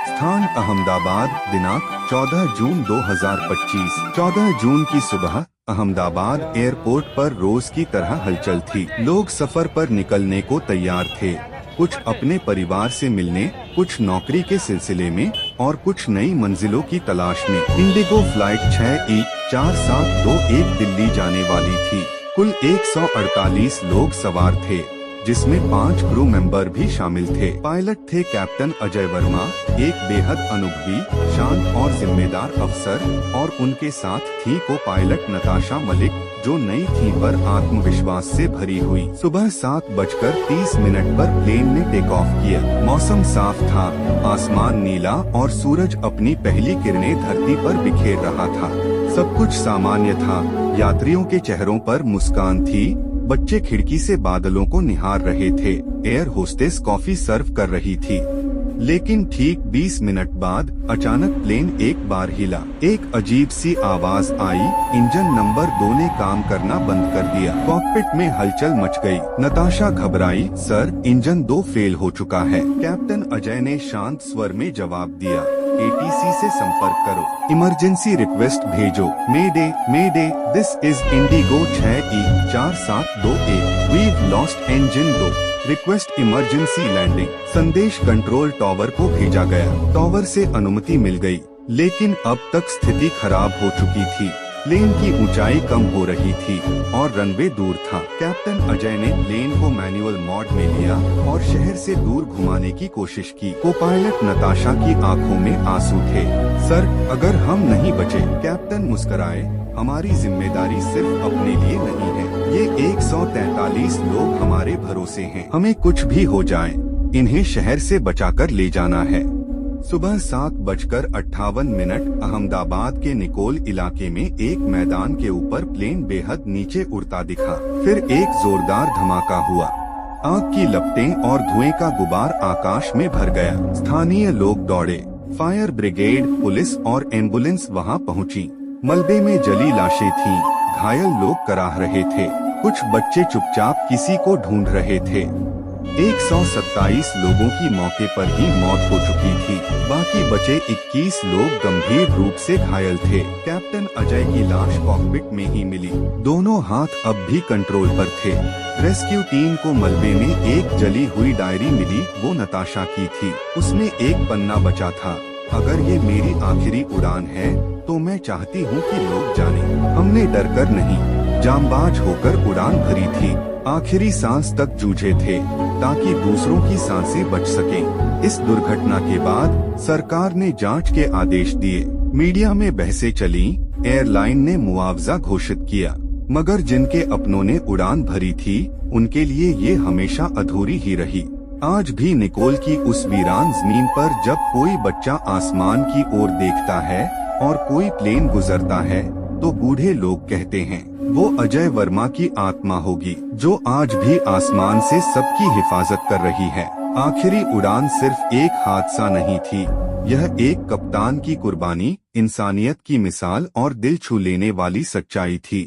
स्थान अहमदाबाद, दिनांक 14 जून 2025। 14 जून की सुबह अहमदाबाद एयरपोर्ट पर रोज की तरह हलचल थी। लोग सफर पर निकलने को तैयार थे, कुछ अपने परिवार से मिलने, कुछ नौकरी के सिलसिले में और कुछ नई मंजिलों की तलाश में। इंडिगो फ्लाइट 6E4721 दिल्ली जाने वाली थी। कुल 148 लोग सवार थे, जिसमें 5 क्रू मेंबर भी शामिल थे। पायलट थे कैप्टन अजय वर्मा, एक बेहद अनुभवी, शांत और जिम्मेदार अफसर, और उनके साथ थी को पायलट नताशा मलिक, जो नई थी पर आत्मविश्वास से भरी हुई। सुबह 7:30 पर प्लेन ने टेक ऑफ किया। मौसम साफ था, आसमान नीला और सूरज अपनी पहली किरणें धरती पर बिखेर रहा था। सब कुछ सामान्य था, यात्रियों के चेहरों पर मुस्कान थी, बच्चे खिड़की से बादलों को निहार रहे थे, एयर होस्टेस कॉफी सर्व कर रही थी। लेकिन ठीक 20 मिनट बाद अचानक प्लेन एक बार हिला। एक अजीब सी आवाज आई, इंजन नंबर 2 ने काम करना बंद कर दिया। कॉकपिट में हलचल मच गई। नताशा घबराई, सर इंजन 2 फेल हो चुका है। कैप्टन अजय ने शांत स्वर में जवाब दिया, ATC से संपर्क करो, इमरजेंसी रिक्वेस्ट भेजो। Mayday, this is IndiGo 6E4721, we've lost engine 2, request emergency landing. संदेश कंट्रोल टॉवर को भेजा गया। टॉवर से अनुमति मिल गई, लेकिन अब तक स्थिति खराब हो चुकी थी। प्लेन की ऊंचाई कम हो रही थी और रनवे दूर था। कैप्टन अजय ने प्लेन को मैनुअल मोड में लिया और शहर से दूर घुमाने की कोशिश की। को पायलट नताशा की आंखों में आंसू थे। सर, अगर हम नहीं बचे। कैप्टन मुस्कुराए, हमारी जिम्मेदारी सिर्फ अपने लिए नहीं है, ये 143 लोग हमारे भरोसे हैं। हमें कुछ भी हो जाए, इन्हें शहर से बचाकर ले जाना है। सुबह 7:58 अहमदाबाद के निकोल इलाके में एक मैदान के ऊपर प्लेन बेहद नीचे उड़ता दिखा। फिर एक जोरदार धमाका हुआ। आग की लपटें और धुएं का गुबार आकाश में भर गया। स्थानीय लोग दौड़े। फायर ब्रिगेड, पुलिस और एम्बुलेंस वहां पहुंची। मलबे में जली लाशें थीं, घायल लोग कराह रहे थे, कुछ बच्चे चुपचाप किसी को ढूंढ रहे थे। 127 लोगों की मौके पर ही मौत हो चुकी थी, बाकी बचे 21 लोग गंभीर रूप से घायल थे। कैप्टन अजय की लाश कॉकपिट में ही मिली, दोनों हाथ अब भी कंट्रोल पर थे। रेस्क्यू टीम को मलबे में एक जली हुई डायरी मिली, वो नताशा की थी। उसमें एक पन्ना बचा था, अगर ये मेरी आखिरी उड़ान है तो मैं चाहती हूँ कि लोग जाने हमने डरकर नहीं, जांबाज होकर उड़ान भरी थी। आखिरी सांस तक जूझे थे ताकि दूसरों की सांसें बच सकें। इस दुर्घटना के बाद सरकार ने जांच के आदेश दिए, मीडिया में बहसें चली, एयरलाइन ने मुआवजा घोषित किया, मगर जिनके अपनों ने उड़ान भरी थी उनके लिए ये हमेशा अधूरी ही रही। आज भी निकोल की उस वीरान जमीन पर जब कोई बच्चा आसमान की ओर देखता है और कोई प्लेन गुजरता है तो बूढ़े लोग कहते हैं वो अजय वर्मा की आत्मा होगी, जो आज भी आसमान से सबकी हिफाजत कर रही है। आखिरी उड़ान सिर्फ एक हादसा नहीं थी, यह एक कप्तान की कुर्बानी, इंसानियत की मिसाल और दिल छू लेने वाली सच्चाई थी।